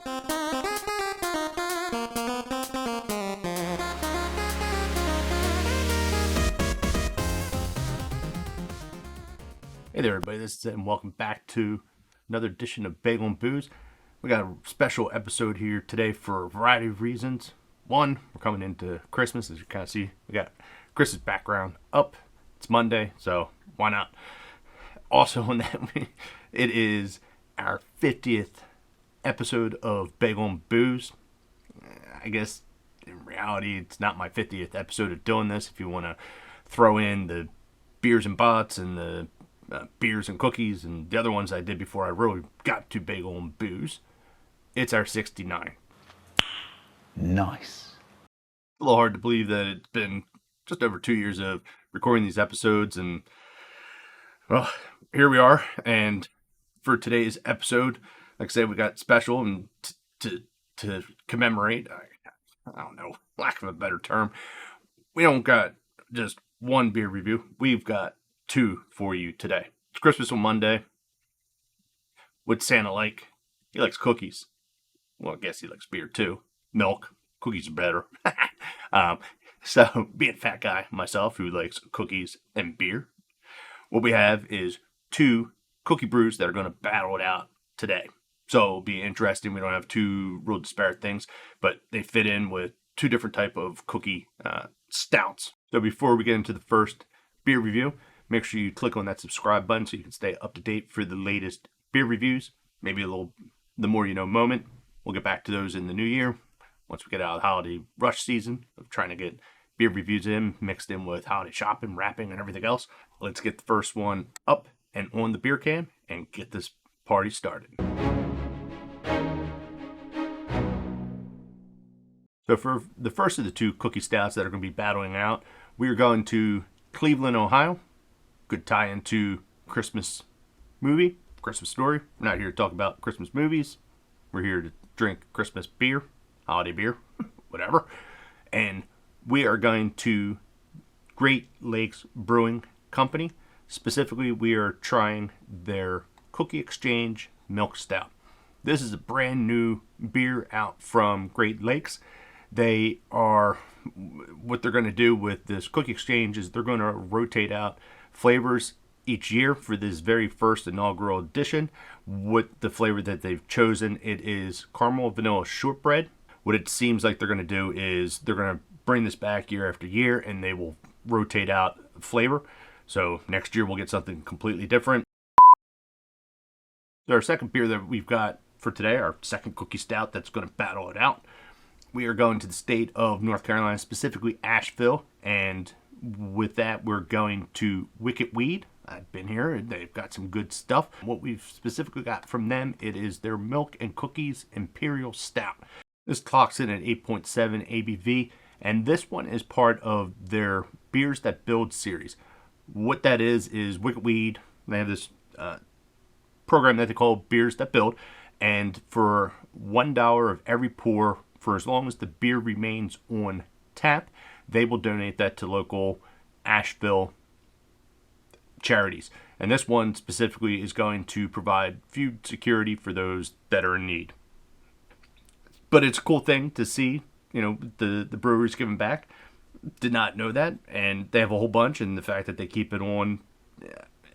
Hey there, everybody. This is Ed, and welcome back to another edition of Bagel and Booze. We got a special episode here today for a variety of reasons. One, we're coming into Christmas, as you kind of see. We got Chris's background up. It's Monday, so why not? Also, on that, it is our 50th episode of Bagel and Booze. I guess in reality, it's not my 50th episode of doing this. If you want to throw in the beers and bots and the beers and cookies and the other ones I did before I really got to Bagel and Booze, it's our 69. Nice. A little hard to believe that it's been just over 2 years of recording these episodes, and well, here we are. And for today's episode, like I said, we got special, and to commemorate, I don't know, lack of a better term, we don't got just one beer review. We've got two for you today. It's Christmas on Monday. What's Santa like? He likes cookies. Well, I guess he likes beer too. Milk. Cookies are better. So, being a fat guy myself who likes cookies and beer, what we have is two cookie brews that are going to battle it out today. So, it'll be interesting. We don't have two real disparate things, but they fit in with two different type of cookie stouts. So, before we get into the first beer review, make sure you click on that subscribe button so you can stay up to date for the latest beer reviews. Maybe a little the more you know moment. We'll get back to those in the new year once we get out of the holiday rush season of trying to get beer reviews in, mixed in with holiday shopping, wrapping, and everything else. Let's get the first one up and on the beer can and get this party started. So for the first of the two cookie stouts that are going to be battling out, we are going to Cleveland, Ohio. Good tie into Christmas movie, Christmas story. We're not here to talk about Christmas movies. We're here to drink Christmas beer, holiday beer, whatever. And we are going to Great Lakes Brewing Company. Specifically, we are trying their Cookie Exchange Milk Stout. This is a brand new beer out from Great Lakes. What they're going to do with this Cookie Exchange is they're going to rotate out flavors each year for this very first inaugural edition. What the flavor that they've chosen, it is caramel vanilla shortbread. What it seems like they're going to do is they're going to bring this back year after year, and they will rotate out flavor. So next year we'll get something completely different. So our second beer that we've got for today, our second cookie stout that's going to battle it out, we are going to the state of North Carolina, specifically Asheville, and with that, we're going to Wicked Weed. I've been here, and they've got some good stuff. What we've specifically got from them, it is their Milk and Cookies Imperial Stout. This clocks in at 8.7 ABV, and this one is part of their Beers That Build series. What that is Wicked Weed. They have this program that they call Beers That Build, and for $1 of every pour, for as long as the beer remains on tap, they will donate that to local Asheville charities. And this one specifically is going to provide food security for those that are in need. But it's a cool thing to see, the breweries giving back. Did not know that. And they have a whole bunch, and the fact that they keep it on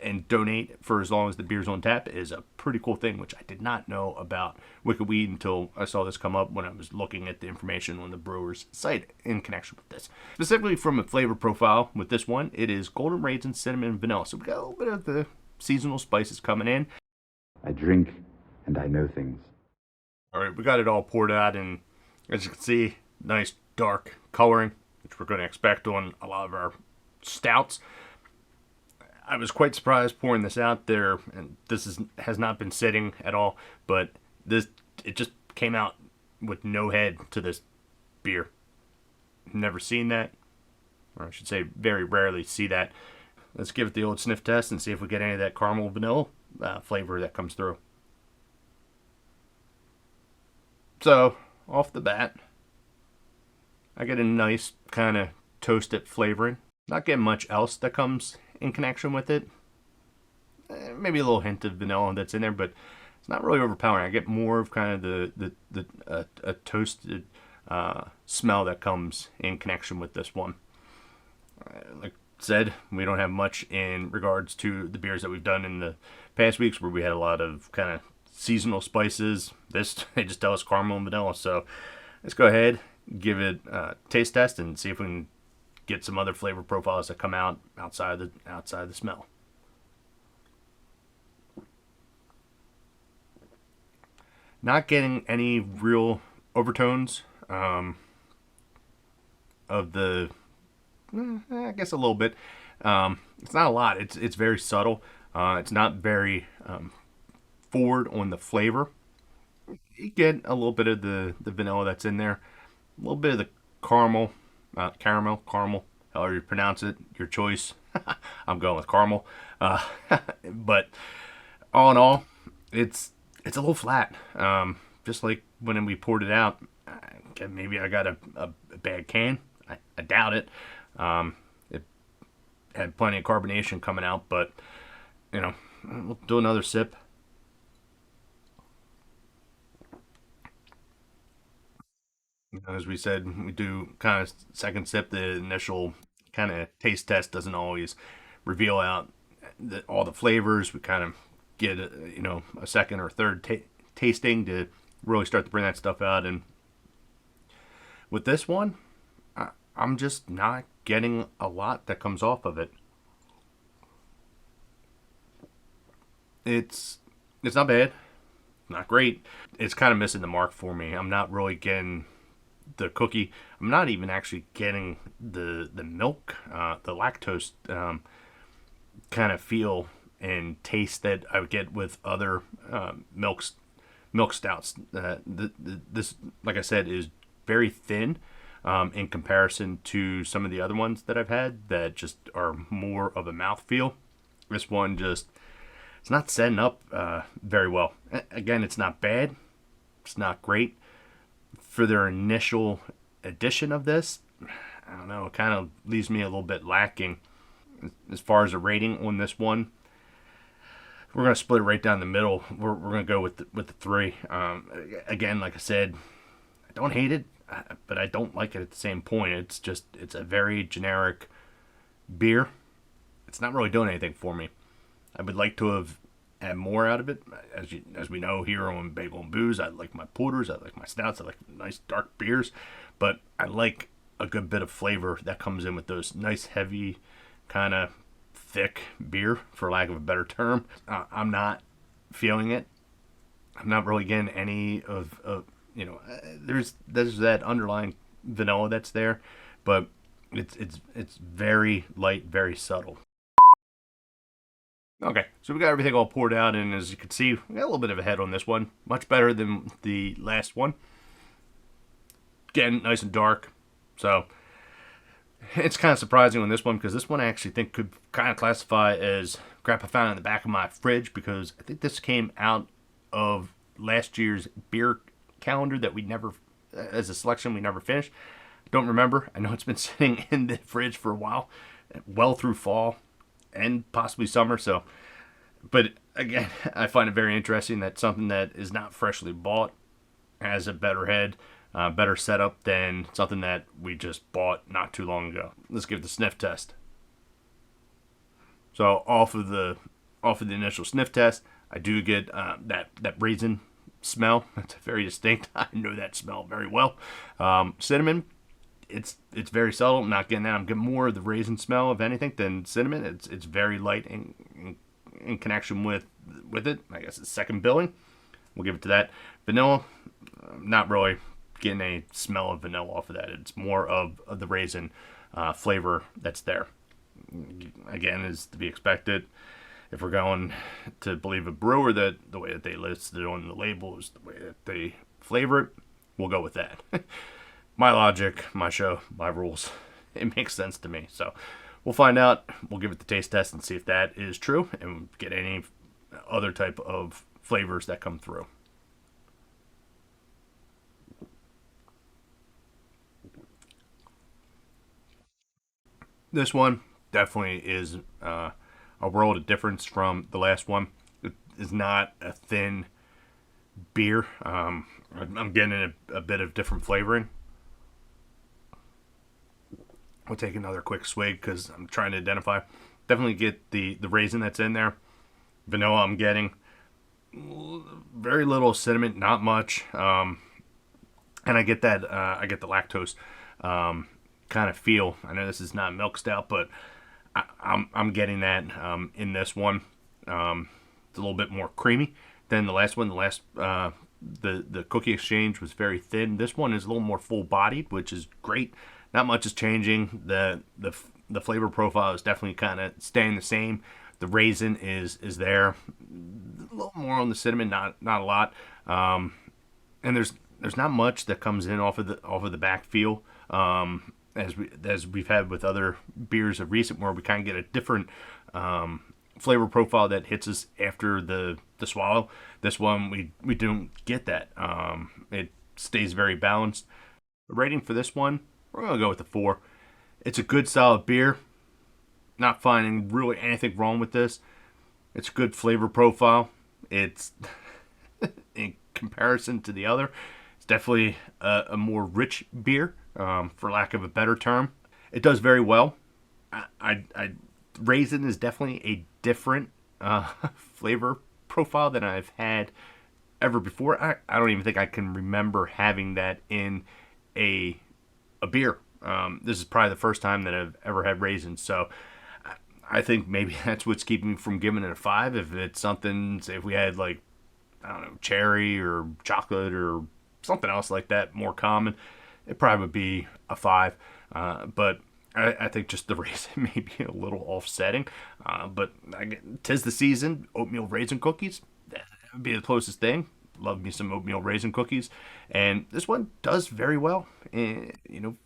and donate for as long as the beer's on tap is a pretty cool thing, which I did not know about Wicked Weed until I saw this come up when I was looking at the information on the brewer's site in connection with this. Specifically from a flavor profile with this one, it is golden raisin, cinnamon, and vanilla. So we got a little bit of the seasonal spices coming in. I drink and I know things. All right, we got it all poured out, and as you can see, nice dark coloring, which we're going to expect on a lot of our stouts. I was quite surprised pouring this out there, and has not been sitting at all, but it just came out with no head to this beer. Never seen that, or I should say very rarely see that. Let's give it the old sniff test and see if we get any of that caramel vanilla flavor that comes through. So, off the bat, I get a nice kind of toasted flavoring. Not getting much else that comes in connection with it. Maybe a little hint of vanilla that's in there, but It's not really overpowering. I get more of kind of the a toasted smell that comes in connection with this one. Like I said, we don't have much in regards to the beers that we've done in the past weeks where we had a lot of kind of seasonal spices. This, they just tell us caramel and vanilla. So let's go ahead, give it a taste test, and see if we can get some other flavor profiles that come out outside the smell. Not getting any real overtones of the, I guess a little bit. It's not a lot. It's very subtle. It's not very forward on the flavor. You get a little bit of the vanilla that's in there, a little bit of the caramel, however you pronounce it, your choice. I'm going with caramel. But all in all, it's a little flat. Just like when we poured it out, maybe I got a bad can. I doubt it. It had plenty of carbonation coming out, but we'll do another sip. As we said, we do kind of second sip. The initial kind of taste test doesn't always reveal out all the flavors. We kind of get a second or third tasting to really start to bring that stuff out. And with this one, I'm just not getting a lot that comes off of it. It's not bad, not great. It's kind of missing the mark for me. I'm not really getting the cookie. I'm not even actually getting the milk, the lactose kind of feel and taste that I would get with other milk stouts. This, like I said, is very thin in comparison to some of the other ones that I've had that just are more of a mouthfeel. This one just, it's not setting up very well. Again, it's not bad. It's not great. For their initial edition of this, I don't know, it kind of leaves me a little bit lacking. As far as a rating on this one, we're going to split it right down the middle. We're going to go with the 3. Again, like I said, I don't hate it, but I don't like it at the same point. It's a very generic beer. It's not really doing anything for me. I would like to have had more out of it. As we know here on Bagel and Booze, I like my porters, I like my stouts, I like nice dark beers, but I like a good bit of flavor that comes in with those nice heavy kind of thick beer, for lack of a better term. I'm not feeling it. I'm not really getting any of there's that underlying vanilla that's there, but it's very light, very subtle. Okay, so we got everything all poured out, and as you can see, we got a little bit of a head on this one. Much better than the last one. Again, nice and dark. So it's kind of surprising on this one, because this one I actually think could kind of classify as crap I found in the back of my fridge, because I think this came out of last year's beer calendar that we never, as a selection, we never finished. Don't remember. I know it's been sitting in the fridge for a while, well through fall and possibly summer. So, but again, I find it very interesting that something that is not freshly bought has a better head, better setup than something that we just bought not too long ago. Let's give it the sniff test. So off of the initial sniff test, I do get that raisin smell. It's very distinct. I know that smell very well. Cinnamon, it's very subtle. I'm not getting that. I'm getting more of the raisin smell of anything than cinnamon. It's very light in connection with it. I guess it's second billing. We'll give it to that. Vanilla, not really getting a smell of vanilla off of that. It's more of the raisin flavor that's there. Again, is to be expected. If we're going to believe a brewer that the way that they listed it on the label is the way that they flavor it, we'll go with that. My logic, my show, my rules. It makes sense to me. So we'll find out. We'll give it the taste test and see if that is true, and get any other type of flavors that come through. This one definitely is a world of difference from the last one. It is not a thin beer. I'm getting a bit of different flavoring. We'll take another quick swig because I'm trying to identify. Definitely get the raisin that's in there. Vanilla I'm getting. Very little cinnamon, not much. And I get that, I get the lactose kind of feel. I know this is not Milk Stout, but I'm getting that in this one. It's a little bit more creamy than the last one. The cookie exchange was very thin. This one is a little more full bodied, which is great. Not much is changing. The flavor profile is definitely kind of staying the same. The raisin is there. A little more on the cinnamon, not a lot. And there's not much that comes in off of the back feel. As we've had with other beers of recent, where we kind of get a different flavor profile that hits us after the swallow. This one we don't get that. It stays very balanced. The rating for this one, we're gonna go with a 4. It's a good solid beer. Not finding really anything wrong with this. It's a good flavor profile. It's in comparison to the other, it's definitely a more rich beer, for lack of a better term. It does very well. Raisin is definitely a different flavor profile than I've had ever before. I don't even think I can remember having that in a beer. This is probably the first time that I've ever had raisins, so I think maybe that's what's keeping me from giving it a 5. If it's something, say if we had like, I don't know, cherry or chocolate or something else like that, more common, it probably would be a 5. But I think just the raisin may be a little offsetting. But 'tis the season, oatmeal raisin cookies, that would be the closest thing. Love me some oatmeal raisin cookies. And this one does very well,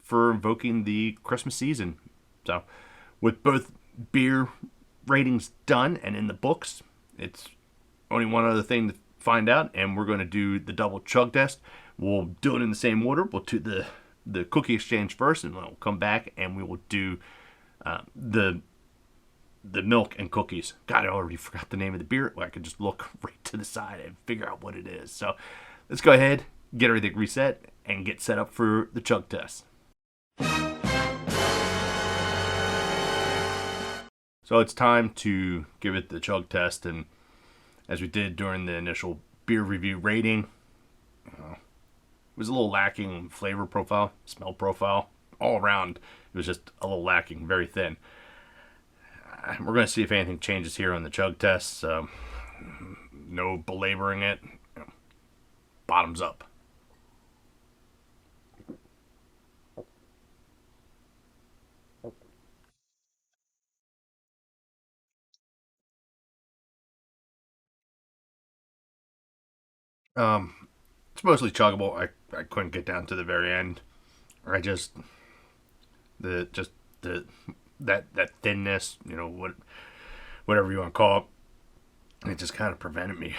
for invoking the Christmas season. So with both beer ratings done and in the books, it's only one other thing to find out, and we're going to do the double chug test. We'll do it in the same order. We'll do the cookie exchange first, and we'll come back and we will do the milk and cookies. God, I already forgot the name of the beer. I could just look right to the side and figure out what it is. So let's go ahead, get everything reset, and get set up for the chug test. So it's time to give it the chug test, and as we did during the initial beer review rating, it was a little lacking in flavor profile, smell profile, all around. It was just a little lacking, very thin. We're going to see if anything changes here on the chug test. So no belaboring it. Bottoms up. It's mostly chuggable. I couldn't get down to the very end. I just the that thinness, whatever you want to call it, it just kind of prevented me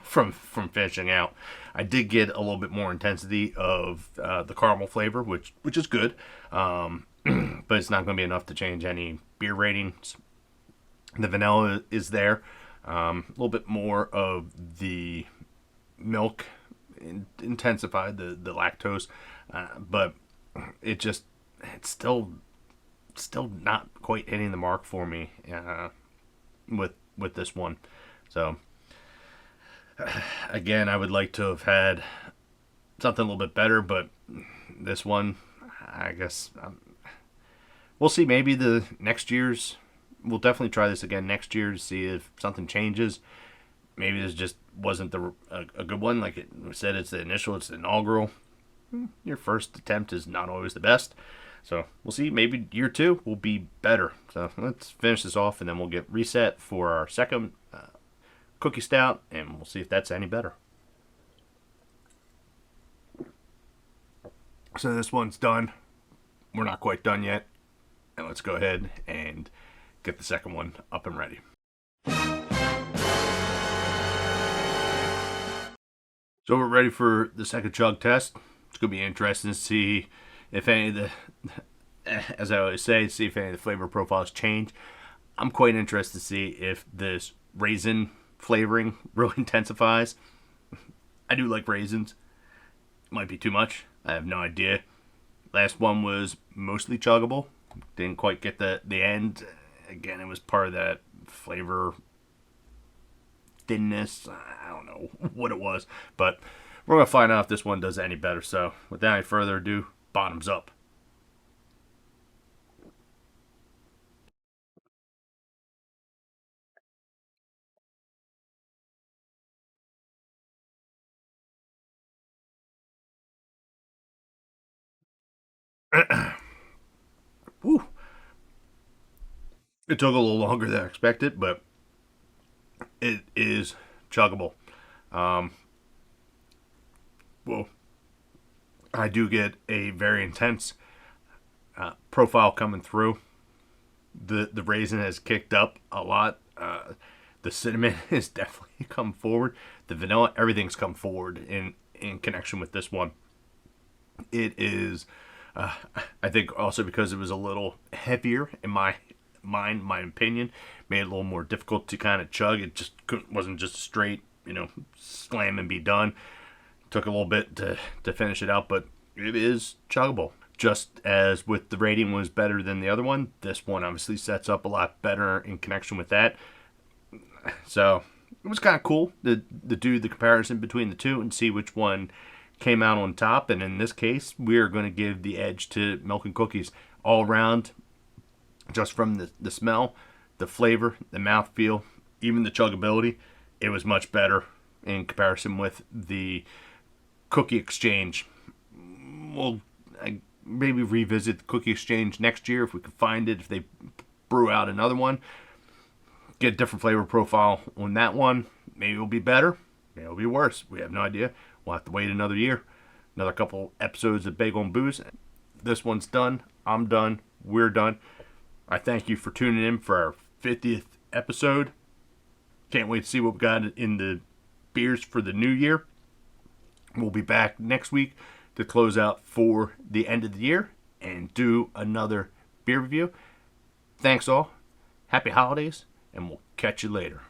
from finishing out. I did get a little bit more intensity of the caramel flavor, which is good, but it's not going to be enough to change any beer ratings. The vanilla is there, a little bit more of the milk intensified the lactose, but it's still not quite hitting the mark for me with this one. So again, I would like to have had something a little bit better, but this one, I guess, we'll see. Maybe we'll definitely try this again next year to see if something changes. Maybe this just wasn't a good one. Like it said, it's the inaugural. Your first attempt is not always the best. So we'll see. Maybe year 2 will be better. So let's finish this off, and then we'll get reset for our second cookie stout, and we'll see if that's any better. So this one's done. We're not quite done yet. And let's go ahead and get the second one up and ready. So we're ready for the second chug test. It's going to be interesting to see if any of as I always say, see if any of the flavor profiles change. I'm quite interested to see if this raisin flavoring really intensifies. I do like raisins. Might be too much. I have no idea. Last one was mostly chuggable. Didn't quite get the end. Again, it was part of that flavor thinness. I don't know what it was, but we're gonna find out if this one does any better. So, without any further ado, bottoms up. Whew. It took a little longer than I expected, but it is chuggable. Um, well, I do get a very intense profile coming through. The raisin has kicked up a lot. The cinnamon has definitely come forward. The vanilla, everything's come forward in connection with this one. It is, I think, also because it was a little heavier in my mind, my opinion, made it a little more difficult to kind of chug. It just wasn't just straight, slam and be done. Took a little bit to finish it out, but it is chuggable. Just as with the rating was better than the other one, this one obviously sets up a lot better in connection with that. So it was kind of cool to do the comparison between the two and see which one came out on top. And in this case, we're going to give the edge to Milk and Cookies all around, just from the smell, the flavor, the mouthfeel, even the chuggability. It was much better in comparison with the Cookie Exchange. We'll maybe revisit the Cookie Exchange next year if we can find it, if they brew out another one. Get a different flavor profile on that one. Maybe it'll be better. Maybe it'll be worse. We have no idea. We'll have to wait another year. Another couple episodes of Bagel and Booze. This one's done. I'm done. We're done. I thank you for tuning in for our 50th episode. Can't wait to see what we got in the beers for the new year. We'll be back next week to close out for the end of the year and do another beer review. Thanks all. Happy holidays, and we'll catch you later.